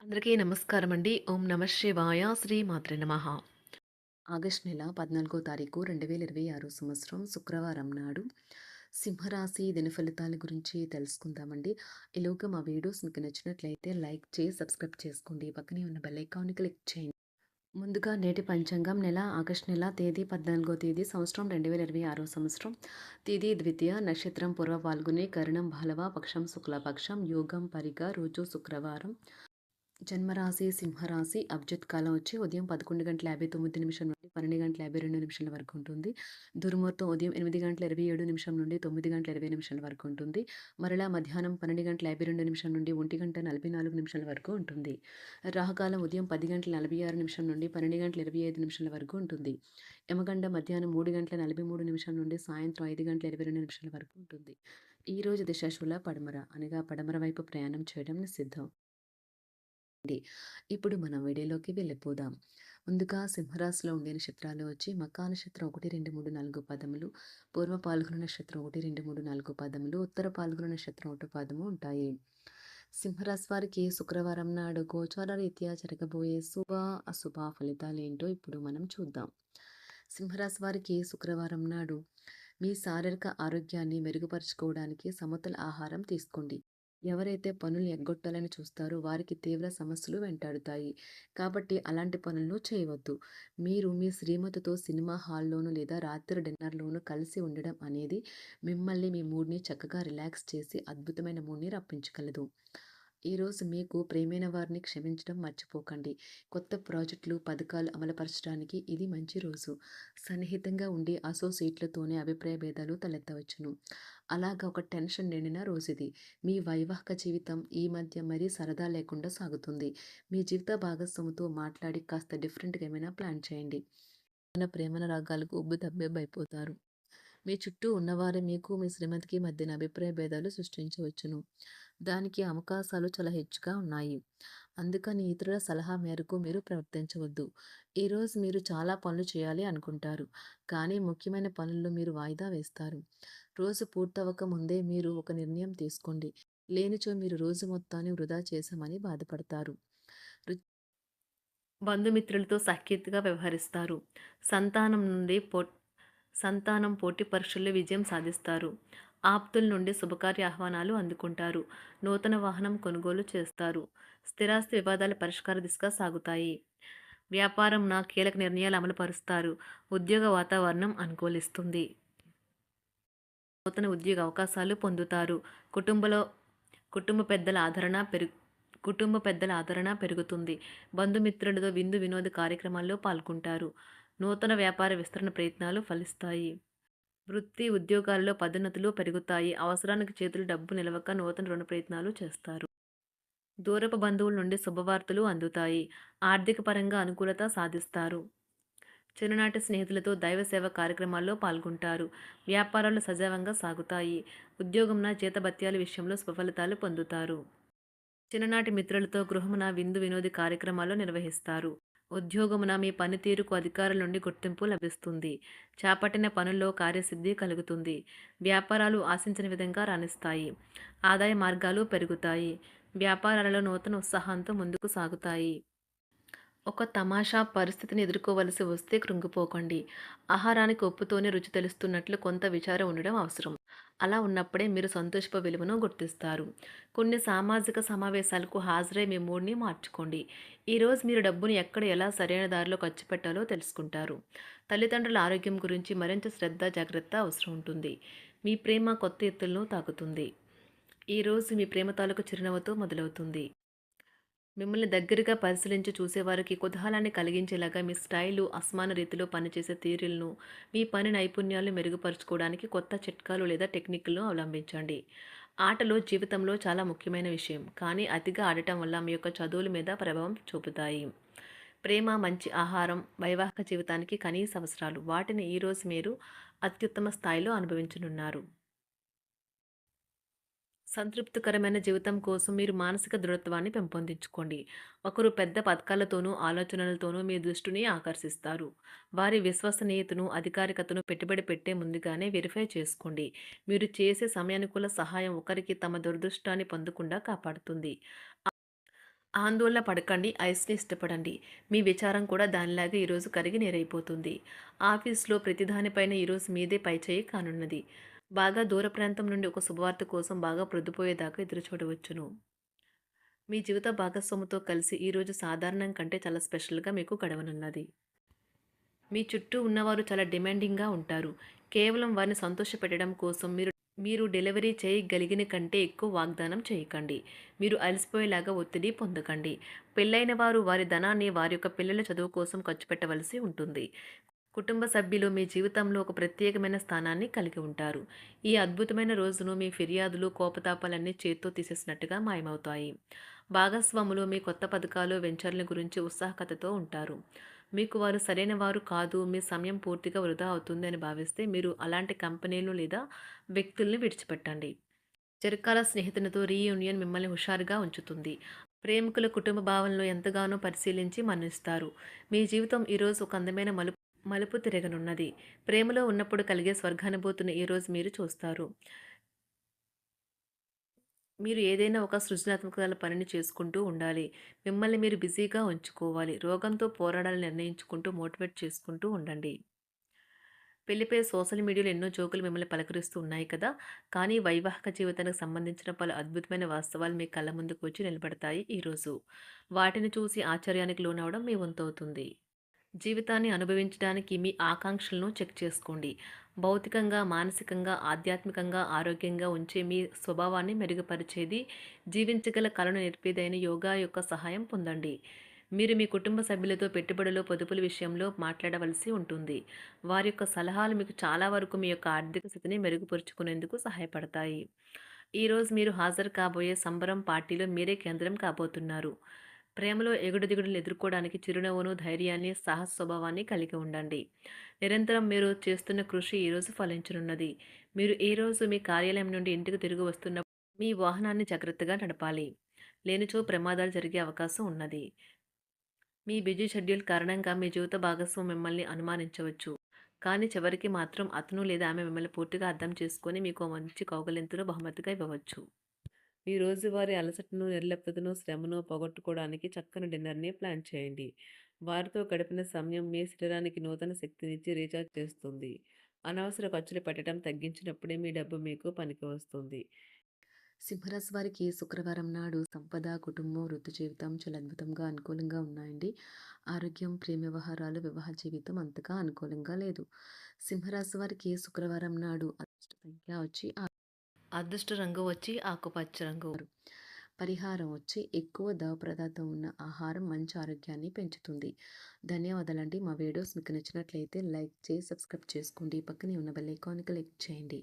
అందరికీ నమస్కారం అండి. ఓం నమ శివాయ. శ్రీ మాత్రే నమః. ఆగస్టు నెల 14 తారీఖు 2026 సంవత్సరం శుక్రవారం నాడు సింహరాశి దినఫలితాల గురించి తెలుసుకుందామండి. ఈలోగా మా వీడియోస్ మీకు నచ్చినట్లయితే లైక్ చేసి సబ్స్క్రైబ్ చేసుకోండి. పక్కనే ఉన్న బెల్ ఐకాన్ని క్లిక్ చేయండి. ముందుగా నేటి పంచాంగం నెల ఆగస్టు నెల తేదీ 14 తేదీ సంవత్సరం 2026 సంవత్సరం తిథి ద్వితీయ నక్షత్రం పూర్వ పాల్గొనే కరణం బాలవ పక్షం శుక్లపక్షం యోగం పరిగ రోజు శుక్రవారం జన్మరాశి సింహరాశి అభిజిత్ కాలం వచ్చి ఉదయం 11:59 నుండి 12:52 వరకు ఉంటుంది. దుర్ముహూర్తం ఉదయం 8:27 నుండి 9:20 వరకు ఉంటుంది. మరలా మధ్యాహ్నం 12:52 నుండి 1:44 వరకు ఉంటుంది. రాహుకాలం ఉదయం 10:46 నుండి 12:25 వరకు ఉంటుంది. యమగండ మధ్యాహ్నం 3:43 నుండి సాయంత్రం 5:22 వరకు ఉంటుంది. ఈ రోజు దిశాశూల పడమర అనగా పడమర వైపు ప్రయాణం చేయడం నిషిద్ధం. ఇప్పుడు మనం వీడియోలోకి వెళ్ళిపోదాం. ముందుగా సింహరాశిలో ఉండే నక్షత్రాలు వచ్చి మకా నక్షత్రం 1, 2, 3, 4 పదములు, పూర్వ పాల్గొన నక్షత్రం 1, 2, 3, 4 పదములు, ఉత్తర పాల్గొన నక్షత్రం 1 పదము ఉంటాయి. సింహరాశి వారికి శుక్రవారం నాడు గోచార రీత్యా జరగబోయే శుభ అశుభ ఫలితాలు ఏంటో ఇప్పుడు మనం చూద్దాం. సింహరాశి వారికి శుక్రవారం నాడు మీ శారీరక ఆరోగ్యాన్ని మెరుగుపరుచుకోవడానికి సమతుల ఆహారం తీసుకోండి. ఎవరైతే పనులు ఎగ్గొట్టాలని చూస్తారో వారికి తీవ్ర సమస్యలు వెంటాడుతాయి. కాబట్టి అలాంటి పనులను చేయవద్దు. మీరు మీ శ్రీమతితో సినిమా హాల్లోనూ లేదా రాత్రి డిన్నర్లోనూ కలిసి ఉండడం అనేది మిమ్మల్ని మీ మూడ్ని చక్కగా రిలాక్స్ చేసి అద్భుతమైన మూడ్ని రప్పించగలదు. ఈరోజు మీకు ప్రియమైన వారిని క్షమించడం మర్చిపోకండి. కొత్త ప్రాజెక్టులు, పథకాలు అమలుపరచడానికి ఇది మంచి రోజు. సన్నిహితంగా ఉండే అసోసియేట్లతోనే అభిప్రాయ భేదాలు తలెత్తవచ్చును. అలాగా ఒక టెన్షన్ నిండిన రోజుది. మీ వైవాహిక జీవితం ఈ మధ్య మరీ సరదా లేకుండా సాగుతుంది. మీ జీవిత భాగస్వామితో మాట్లాడి కాస్త డిఫరెంట్‌గా ఏమైనా ప్లాన్ చేయండి. మన ప్రేమల రాగాలకు ఉబ్బుతబ్బిబ్బైపోతారు. మీ చుట్టూ ఉన్నవారే మీకు మీ శ్రీమతికి మధ్యన అభిప్రాయ భేదాలు సృష్టించవచ్చును. దానికి అవకాశాలు చాలా హెచ్చుగా ఉన్నాయి. అందుకని ఇతరుల సలహా మేరకు మీరు ప్రవర్తించవద్దు. ఈరోజు మీరు చాలా పనులు చేయాలి అనుకుంటారు. కానీ ముఖ్యమైన పనుల్లో మీరు వాయిదా వేస్తారు. రోజు పూర్తవక ముందే మీరు ఒక నిర్ణయం తీసుకోండి. లేనిచో మీరు రోజు మొత్తాన్ని వృధా చేశామని బాధపడతారు. రు బంధుమిత్రులతో సఖ్యతగా వ్యవహరిస్తారు. సంతానం నుండి సంతానం పోటీ పరీక్షల్లో విజయం సాధిస్తారు. ఆప్తుల నుండి శుభకార్య ఆహ్వానాలు అందుకుంటారు. నూతన వాహనం కొనుగోలు చేస్తారు. స్థిరాస్తి వివాదాల పరిష్కార దిశగా సాగుతాయి. వ్యాపారం కీలక నిర్ణయాలు అమలుపరుస్తారు. ఉద్యోగ వాతావరణం అనుకూలిస్తుంది. నూతన ఉద్యోగ అవకాశాలు పొందుతారు. కుటుంబంలో కుటుంబ పెద్దల ఆదరణ పెరుగుతుంది. బంధుమిత్రులతో విందు వినోద కార్యక్రమాల్లో పాల్గొంటారు. నూతన వ్యాపార విస్తరణ ప్రయత్నాలు ఫలిస్తాయి. వృత్తి ఉద్యోగాల్లో పదోన్నతులు పెరుగుతాయి. అవసరానికి చేతులు డబ్బు నిలవక నూతన రుణ ప్రయత్నాలు చేస్తారు. దూరపు బంధువుల నుండి శుభవార్తలు అందుతాయి. ఆర్థిక పరంగా అనుకూలత సాధిస్తారు. చిన్ననాటి స్నేహితులతో దైవ సేవ కార్యక్రమాల్లో పాల్గొంటారు. వ్యాపారాలు సజావంగా సాగుతాయి. ఉద్యోగంన జీతభత్యాల విషయంలో శుభఫలితాలు పొందుతారు. చిన్ననాటి మిత్రులతో గృహమున విందు వినోద కార్యక్రమాలు నిర్వహిస్తారు. ఉద్యోగమున మీ పనితీరుకు అధికారుల నుండి గుర్తింపు లభిస్తుంది. చేపట్టిన పనుల్లో కార్యసిద్ధి కలుగుతుంది. వ్యాపారాలు ఆశించిన విధంగా రాణిస్తాయి. ఆదాయ మార్గాలు పెరుగుతాయి. వ్యాపారాలలో నూతన ఉత్సాహంతో ముందుకు సాగుతాయి. ఒక తమాషా పరిస్థితిని ఎదుర్కోవలసి వస్తే కృంగిపోకండి. ఆహారానికి ఉప్పుతోనే రుచి తెలుస్తున్నట్లు కొంత విచారం ఉండడం అవసరం. అలా ఉన్నప్పుడే మీరు సంతోషపు విలువను గుర్తిస్తారు. కొన్ని సామాజిక సమావేశాలకు హాజరై మీ మూడ్ని మార్చుకోండి. ఈరోజు మీరు డబ్బును ఎక్కడ ఎలా సరైన దారిలో ఖర్చు పెట్టాలో తెలుసుకుంటారు. తల్లిదండ్రుల ఆరోగ్యం గురించి మరింత శ్రద్ధ జాగ్రత్త అవసరం ఉంటుంది. మీ ప్రేమ కొత్త ఎత్తులను తాకుతుంది. ఈరోజు మీ ప్రేమ తాలూకు చిరునవ్వుతో మొదలవుతుంది. మిమ్మల్ని దగ్గరగా పరిశీలించి చూసేవారికి కుతూహలాన్ని కలిగించేలాగా మీ స్టైలు, అసమాన రీతిలో పనిచేసే తీరులను, మీ పని నైపుణ్యాలను మెరుగుపరుచుకోవడానికి కొత్త చిట్కాలు లేదా టెక్నిక్లను అవలంబించండి. ఆటలు జీవితంలో చాలా ముఖ్యమైన విషయం, కానీ అతిగా ఆడటం వల్ల మీ యొక్క చదువుల మీద ప్రభావం చూపుతాయి. ప్రేమ, మంచి ఆహారం, వైవాహిక జీవితానికి కనీస అవసరాలు. వాటిని ఈరోజు మీరు అత్యుత్తమ స్థాయిలో అనుభవించనున్నారు. సంతృప్తికరమైన జీవితం కోసం మీరు మానసిక దృఢత్వాన్ని పెంపొందించుకోండి. ఒకరు పెద్ద పథకాలతోనూ, ఆలోచనలతోనూ మీ దృష్టిని ఆకర్షిస్తారు. వారి విశ్వసనీయతను, అధికారికతను పెట్టుబడి పెట్టే ముందుగానే వెరిఫై చేసుకోండి. మీరు చేసే సమయానుకూల సహాయం ఒకరికి తమ దురదృష్టాన్ని పొందకుండా కాపాడుతుంది. ఆందోళన పడకండి. ఐస్‌ని ఇష్టపడండి. మీ విచారం కూడా దానిలాగే ఈరోజు కరిగి నీరైపోతుంది. ఆఫీస్‌లో ప్రతి దానిపైన ఈరోజు మీదే పైచేయి కానున్నది. బాగా దూర ప్రాంతం నుండి ఒక శుభవార్త కోసం బాగా ప్రొద్దుపోయేదాకా ఎదురు చూడవచ్చును. మీ జీవిత భాగస్వామితో కలిసి ఈరోజు సాధారణం కంటే చాలా స్పెషల్‌గా మీకు గడవనున్నది. మీ చుట్టూ ఉన్నవారు చాలా డిమాండింగ్‌గా ఉంటారు. కేవలం వారిని సంతోషపెట్టడం కోసం మీరు డెలివరీ చేయగలిగిన కంటే ఎక్కువ వాగ్దానం చేయకండి. మీరు అలసిపోయేలాగా ఒత్తిడి పొందకండి. పెళ్లైన వారు వారి ధనాన్ని వారి యొక్క పిల్లల చదువు కోసం ఖర్చు పెట్టవలసి ఉంటుంది. కుటుంబ సభ్యులు మీ జీవితంలో ఒక ప్రత్యేకమైన స్థానాన్ని కలిగి ఉంటారు. ఈ అద్భుతమైన రోజును మీ ఫిర్యాదులు, కోపతాపాలన్నీ చేత్తో తీసేసినట్టుగా మాయమవుతాయి. భాగస్వాములు మీ కొత్త పథకాలు, వెంచర్ల గురించి ఉత్సాహకతతో ఉంటారు. మీకు వారు సరైన వారు కాదు, మీ సమయం పూర్తిగా వృధా అవుతుంది అని భావిస్తే మీరు అలాంటి కంపెనీలు లేదా వ్యక్తుల్ని విడిచిపెట్టండి. చిరకాల స్నేహితునితో రీయూనియన్ మిమ్మల్ని హుషారుగా ఉంచుతుంది. ప్రేమికుల కుటుంబ భావనలు ఎంతగానో పరిశీలించి మన్నిస్తారు. మీ జీవితం ఈరోజు ఒక అందమైన మలుపు తిరగనున్నది. ప్రేమలో ఉన్నప్పుడు కలిగే స్వర్గానుభూతిని ఈరోజు మీరు చూస్తారు. మీరు ఏదైనా ఒక సృజనాత్మకతల పనిని చేసుకుంటూ ఉండాలి. మిమ్మల్ని మీరు బిజీగా ఉంచుకోవాలి. రోగంతో పోరాడాలని నిర్ణయించుకుంటూ మోటివేట్ చేసుకుంటూ ఉండండి. పెళ్లిపై సోషల్ మీడియాలో ఎన్నో జోకులు మిమ్మల్ని పలకరిస్తూ ఉన్నాయి కదా! కానీ వైవాహిక జీవితానికి సంబంధించిన పలు అద్భుతమైన వాస్తవాలు మీ కళ్ళ ముందుకు వచ్చి నిలబడతాయి ఈరోజు. వాటిని చూసి ఆశ్చర్యానికి లోనవ్వడం మీ వంతవుతుంది. జీవితాన్ని అనుభవించడానికి మీ ఆకాంక్షలను చెక్ చేసుకోండి. భౌతికంగా, మానసికంగా, ఆధ్యాత్మికంగా ఆరోగ్యంగా ఉంచే మీ స్వభావాన్ని మెరుగుపరిచేది, జీవించగల కళను నేర్పేదైన యోగా యొక్క సహాయం పొందండి. మీరు మీ కుటుంబ సభ్యులతో పెట్టుబడులు, పొదుపుల విషయంలో మాట్లాడవలసి ఉంటుంది. వారి యొక్క సలహాలు మీకు చాలా వరకు మీ యొక్క ఆర్థిక స్థితిని మెరుగుపరుచుకునేందుకు సహాయపడతాయి. ఈరోజు మీరు హాజరు కాబోయే సంబరం పార్టీలో మీరే కేంద్రం కాబోతున్నారు. ప్రేమలో ఎగుడు దిగుడులను ఎదుర్కోవడానికి చిరునవ్వును, ధైర్యాన్ని, సాహస స్వభావాన్ని కలిగి ఉండండి. నిరంతరం మీరు చేస్తున్న కృషి ఈరోజు ఫలించనున్నది. మీరు ఈ రోజు మీ కార్యాలయం నుండి ఇంటికి తిరిగి వస్తున్నప్పుడు మీ వాహనాన్ని జాగ్రత్తగా నడపాలి. లేనిచో ప్రమాదాలు జరిగే అవకాశం ఉన్నది. మీ బిజీ షెడ్యూల్ కారణంగా మీ జీవిత భాగస్వామి మిమ్మల్ని అనుమానించవచ్చు. కానీ చివరికి మాత్రం అతను లేదా ఆమె మిమ్మల్ని పూర్తిగా అర్థం చేసుకొని మీకు ఓ మంచి కౌగిలింతను బహుమతిగా ఇవ్వవచ్చు. మీ రోజువారీ అలసటను, నిర్లిప్తతను, శ్రమను పోగొట్టుకోవడానికి చక్కని డిన్నర్‌ని ప్లాన్ చేయండి. వారితో గడిపిన సమయం మీ శరీరానికి నూతన శక్తినిచ్చి రీచార్జ్ చేస్తుంది. అనవసర ఖర్చులు పెట్టడం తగ్గించినప్పుడే మీ డబ్బు మీకు పనికి వస్తుంది. సింహరాశి వారికి శుక్రవారం నాడు సంపద, కుటుంబం, వృత్తి జీవితం చాలా అద్భుతంగా అనుకూలంగా ఉన్నాయండి. ఆరోగ్యం, ప్రేమ వ్యవహారాలు, వివాహ జీవితం అంతగా అనుకూలంగా లేదు. సింహరాశి వారికి శుక్రవారం నాడు అదృష్ట సంఖ్య వచ్చి అదృష్ట రంగు వచ్చి ఆకుపచ్చ రంగు. పరిహారం వచ్చి ఎక్కువ పదార్థం ఉన్న ఆహారం మంచి ఆరోగ్యాన్ని పెంచుతుంది. ధన్యవాదాలండి. మా వీడియోస్ మీకు నచ్చినట్లయితే లైక్ చేసి సబ్స్క్రైబ్ చేసుకోండి. పక్కనే ఉన్న బెల్ ఐకాన్ క్లిక్ చేయండి.